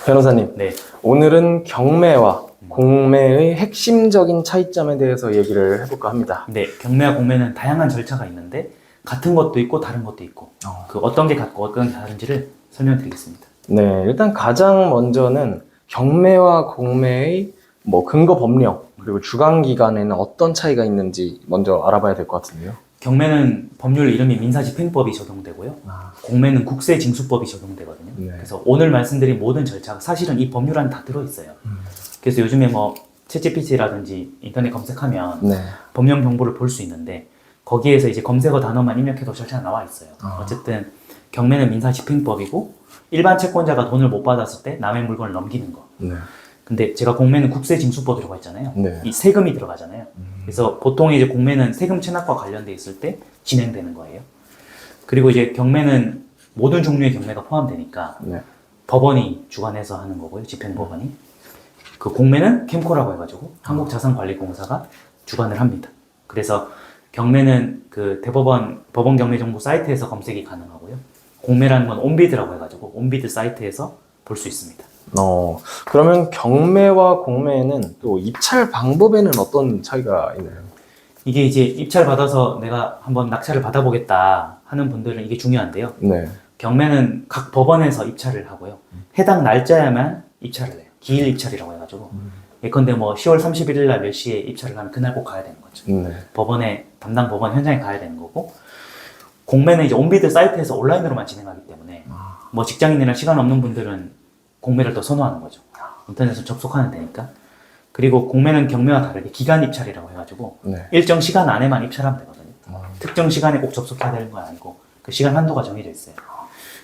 변호사님, 네. 오늘은 경매와 공매의 핵심적인 차이점에 대해서 얘기를 해볼까 합니다. 네. 경매와 공매는 다양한 절차가 있는데 같은 것도 있고 다른 것도 있고 그 어떤 게 같고 어떤 게 다른지를 설명드리겠습니다. 네, 일단 가장 먼저는 경매와 공매의 근거 법령 그리고 주관 기간에는 어떤 차이가 있는지 먼저 알아봐야 될 것 같은데요. 경매는 법률 이름이 민사집행법이 적용되고요. 공매는 국세징수법이 적용되거든요. 네. 그래서 오늘 말씀드린 모든 절차가 사실은 이 법률 안에 다 들어있어요. 그래서 요즘에 챗GPT라든지 인터넷 검색하면 네. 법령 정보를 볼 수 있는데 거기에서 이제 검색어 단어만 입력해도 절차가 나와 있어요. 어쨌든 경매는 민사집행법이고 일반 채권자가 돈을 못 받았을 때 남의 물건을 넘기는 거. 네. 근데 제가 공매는 국세징수법이라고 했잖아요. 네. 이 세금이 들어가잖아요. 그래서 보통 이제 공매는 세금 체납과 관련돼 있을 때 진행되는 거예요. 그리고 이제 경매는 모든 종류의 경매가 포함되니까 네. 법원이 주관해서 하는 거고요. 집행법원이. 그 공매는 캠코라고 해가지고 한국자산관리공사가 주관을 합니다. 그래서 경매는 그 대법원 법원 경매 정보 사이트에서 검색이 가능하고요. 공매라는 건 온비드라고 해가지고 온비드 사이트에서 볼 수 있습니다. 그러면 경매와 공매는 또 입찰 방법에는 어떤 차이가 있나요? 이게 이제 입찰 받아서 내가 한번 낙찰을 받아보겠다 하는 분들은 이게 중요한데요. 네. 경매는 각 법원에서 입찰을 하고요. 해당 날짜에만 입찰을 해요. 기일 입찰이라고 해가지고. 예컨대 10월 31일 날 몇 시에 입찰을 하면 그날 꼭 가야 되는 거죠. 네. 법원에, 담당 법원 현장에 가야 되는 거고. 공매는 이제 온비드 사이트에서 온라인으로만 진행하기 때문에 직장인이나 시간 없는 분들은 공매를 더 선호하는 거죠. 인터넷에서 접속하면 되니까. 그리고 공매는 경매와 다르게 기간 입찰이라고 해가지고 네. 일정 시간 안에만 입찰하면 되거든요. 특정 시간에 꼭 접속해야 되는 건 아니고 그 시간 한도가 정해져 있어요.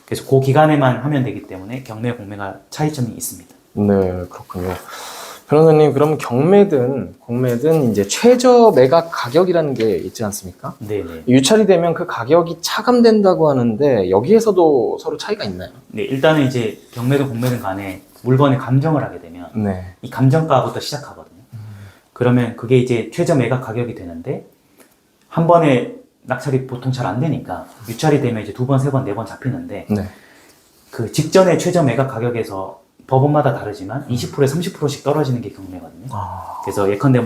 그래서 그 기간에만 하면 되기 때문에 경매, 공매가 차이점이 있습니다. 네, 그렇군요. 변호사님, 그럼 경매든 공매든 이제 최저 매각 가격이라는 게 있지 않습니까? 네네. 유찰이 되면 그 가격이 차감된다고 하는데 여기에서도 서로 차이가 있나요? 네, 일단은 이제 경매든 공매든 간에 물건에 감정을 하게 되면 네. 이 감정가부터 시작하거든요. 그러면 그게 이제 최저 매각 가격이 되는데 한 번에 낙찰이 보통 잘 안 되니까 유찰이 되면 이제 2번, 3번, 4번 잡히는데 네. 그 직전의 최저 매각 가격에서 법원마다 다르지만 20%에서 30%씩 떨어지는 게 경매거든요. 그래서 예컨대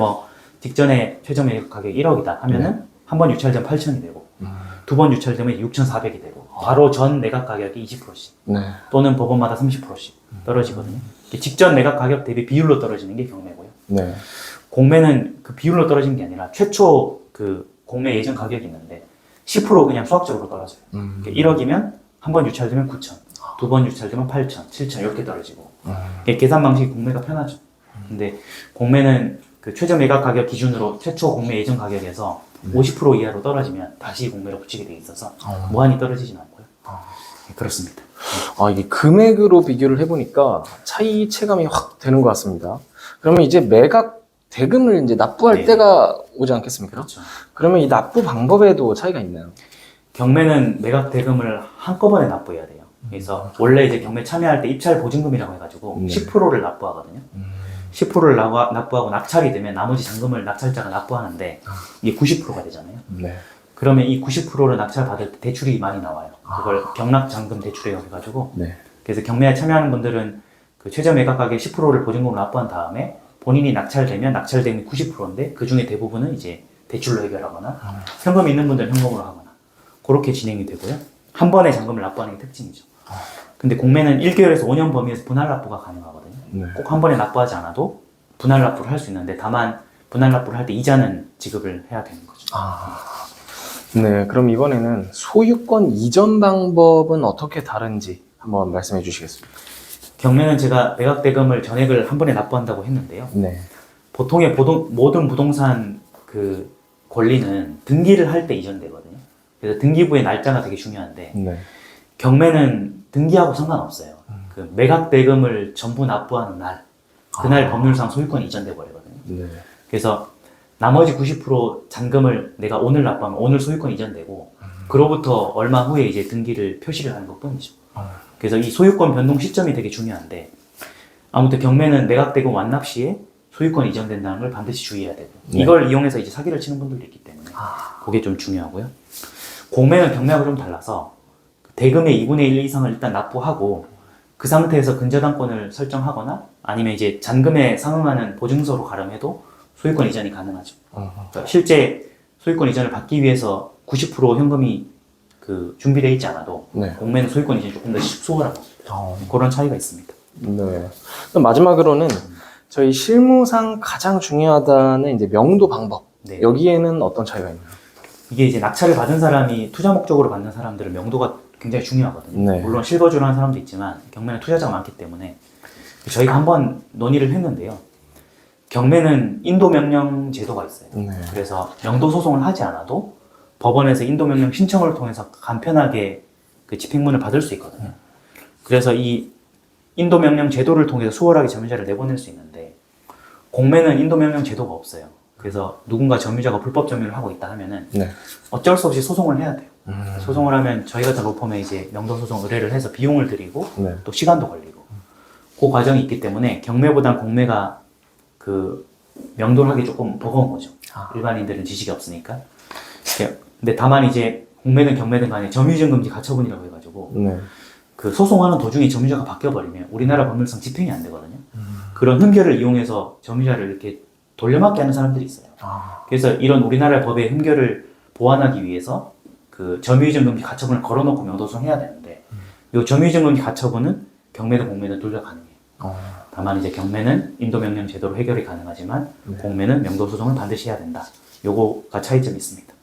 직전에 최저 매각 가격이 1억이다 하면은 한 번 유찰되면 8천이 되고 두 번 유찰되면 6,400이 되고 바로 전 매각 가격이 20%씩 네. 또는 법원마다 30%씩 떨어지거든요. 직전 매각 가격 대비 비율로 떨어지는 게 경매고요. 네. 공매는 그 비율로 떨어지는 게 아니라 최초 그 공매 예전 가격이 있는데 10% 그냥 수학적으로 떨어져요. 1억이면 한 번 유찰되면 9천, 두 번 유찰되면 8천, 7천 이렇게 떨어지고 계산 방식이 공매가 편하죠. 근데 공매는 그 최저 매각 가격 기준으로 최초 공매 예전 가격에서 50% 이하로 떨어지면 다시 공매로 붙이게 돼 있어서 무한히 떨어지진 않고요. 네, 그렇습니다. 이게 금액으로 비교를 해보니까 차이 체감이 확 되는 것 같습니다. 그러면 이제 매각 대금을 이제 납부할 네. 때가 오지 않겠습니까? 그렇죠. 그러면 이 납부 방법에도 차이가 있나요? 경매는 매각 대금을 한꺼번에 납부해야 돼요. 그래서 원래 이제 경매 참여할 때 입찰 보증금이라고 해가지고 10%를 납부하거든요. 10%를 납부하고 낙찰이 되면 나머지 잔금을 낙찰자가 납부하는데 이게 90%가 되잖아요. 네. 그러면 이 90%를 낙찰 받을 때 대출이 많이 나와요. 그걸 경락잔금 대출이라고 해가지고 네. 그래서 경매에 참여하는 분들은 그 최저 매각 가격 10%를 보증금으로 납부한 다음에 본인이 낙찰되면 낙찰대금이 90%인데 그 중에 대부분은 이제 대출로 해결하거나 현금 있는 분들은 현금으로 하거나 그렇게 진행이 되고요. 한 번에 잔금을 납부하는 게 특징이죠. 근데 공매는 1개월에서 5년 범위에서 분할 납부가 가능하거든요. 네. 꼭 한 번에 납부하지 않아도 분할 납부를 할 수 있는데 다만 분할 납부를 할 때 이자는 지급을 해야 되는 거죠. 네, 그럼 이번에는 소유권 이전 방법은 어떻게 다른지 한번 말씀해 주시겠습니까? 경매는 제가 매각 대금을 전액을 한 번에 납부한다고 했는데요. 네. 보통의 모든 부동산 그 권리는 등기를 할 때 이전되거든요. 그래서 등기부의 날짜가 되게 중요한데 네. 경매는 등기하고 상관없어요. 그 매각 대금을 전부 납부하는 날 그날 법률상 소유권이 이전돼 버리거든요. 네. 그래서 나머지 90% 잔금을 내가 오늘 납부하면 오늘 소유권 이전되고 그로부터 얼마 후에 이제 등기를 표시를 하는 것 뿐이죠. 그래서 이 소유권 변동 시점이 되게 중요한데 아무튼 경매는 매각 대금 완납 시에 소유권 이전된다는 걸 반드시 주의해야 되고 네. 이걸 이용해서 이제 사기를 치는 분들도 있기 때문에 그게 좀 중요하고요. 공매는 경매하고 좀 달라서 대금의 2분의 1 이상을 일단 납부하고 그 상태에서 근저당권을 설정하거나 아니면 이제 잔금에 상응하는 보증서로 가름해도 소유권 이전이 가능하죠. 그러니까 실제 소유권 이전을 받기 위해서 90% 현금이 그 준비되어 있지 않아도 네. 공매는 소유권 이전이 조금 더 수월하고 그런 차이가 있습니다. 네. 그럼 마지막으로는 저희 실무상 가장 중요하다는 이제 명도 방법. 네. 여기에는 어떤 차이가 있나요? 이게 이제 낙찰을 받은 사람이 투자 목적으로 받는 사람들은 명도가 굉장히 중요하거든요. 네. 물론 실거주를 하는 사람도 있지만 경매는 투자자가 많기 때문에 저희가 한번 논의를 했는데요. 경매는 인도명령 제도가 있어요. 네. 그래서 명도 소송을 하지 않아도 법원에서 인도명령 신청을 통해서 간편하게 그 집행문을 받을 수 있거든요. 그래서 이 인도명령 제도를 통해서 수월하게 점유자를 내보낼 수 있는데 공매는 인도명령 제도가 없어요. 그래서 누군가 점유자가 불법 점유를 하고 있다 하면은 네. 어쩔 수 없이 소송을 해야 돼요. 소송을 하면 저희 같은 로펌에 이제 명도소송 의뢰를 해서 비용을 들이고 네. 또 시간도 걸리고 그 과정이 있기 때문에 경매보단 공매가 그 명도를 하기 조금 버거운 거죠. 일반인들은 지식이 없으니까. 근데 다만 이제 공매든 경매든 간에 점유이전금지 가처분이라고 해가지고 네. 그 소송하는 도중에 점유자가 바뀌어버리면 우리나라 법률상 집행이 안 되거든요. 그런 흠결을 이용해서 점유자를 이렇게 돌려막기 하는 사람들이 있어요. 그래서 이런 우리나라 법의 흠결을 보완하기 위해서 그 점유이전금지 가처분을 걸어놓고 명도소송해야 되는데 이 점유이전금지 가처분은 경매든 공매든 둘 다 가능해요. 다만 이제 경매는 인도명령 제도로 해결이 가능하지만 공매는 명도소송을 반드시 해야 된다. 요거가 차이점이 있습니다.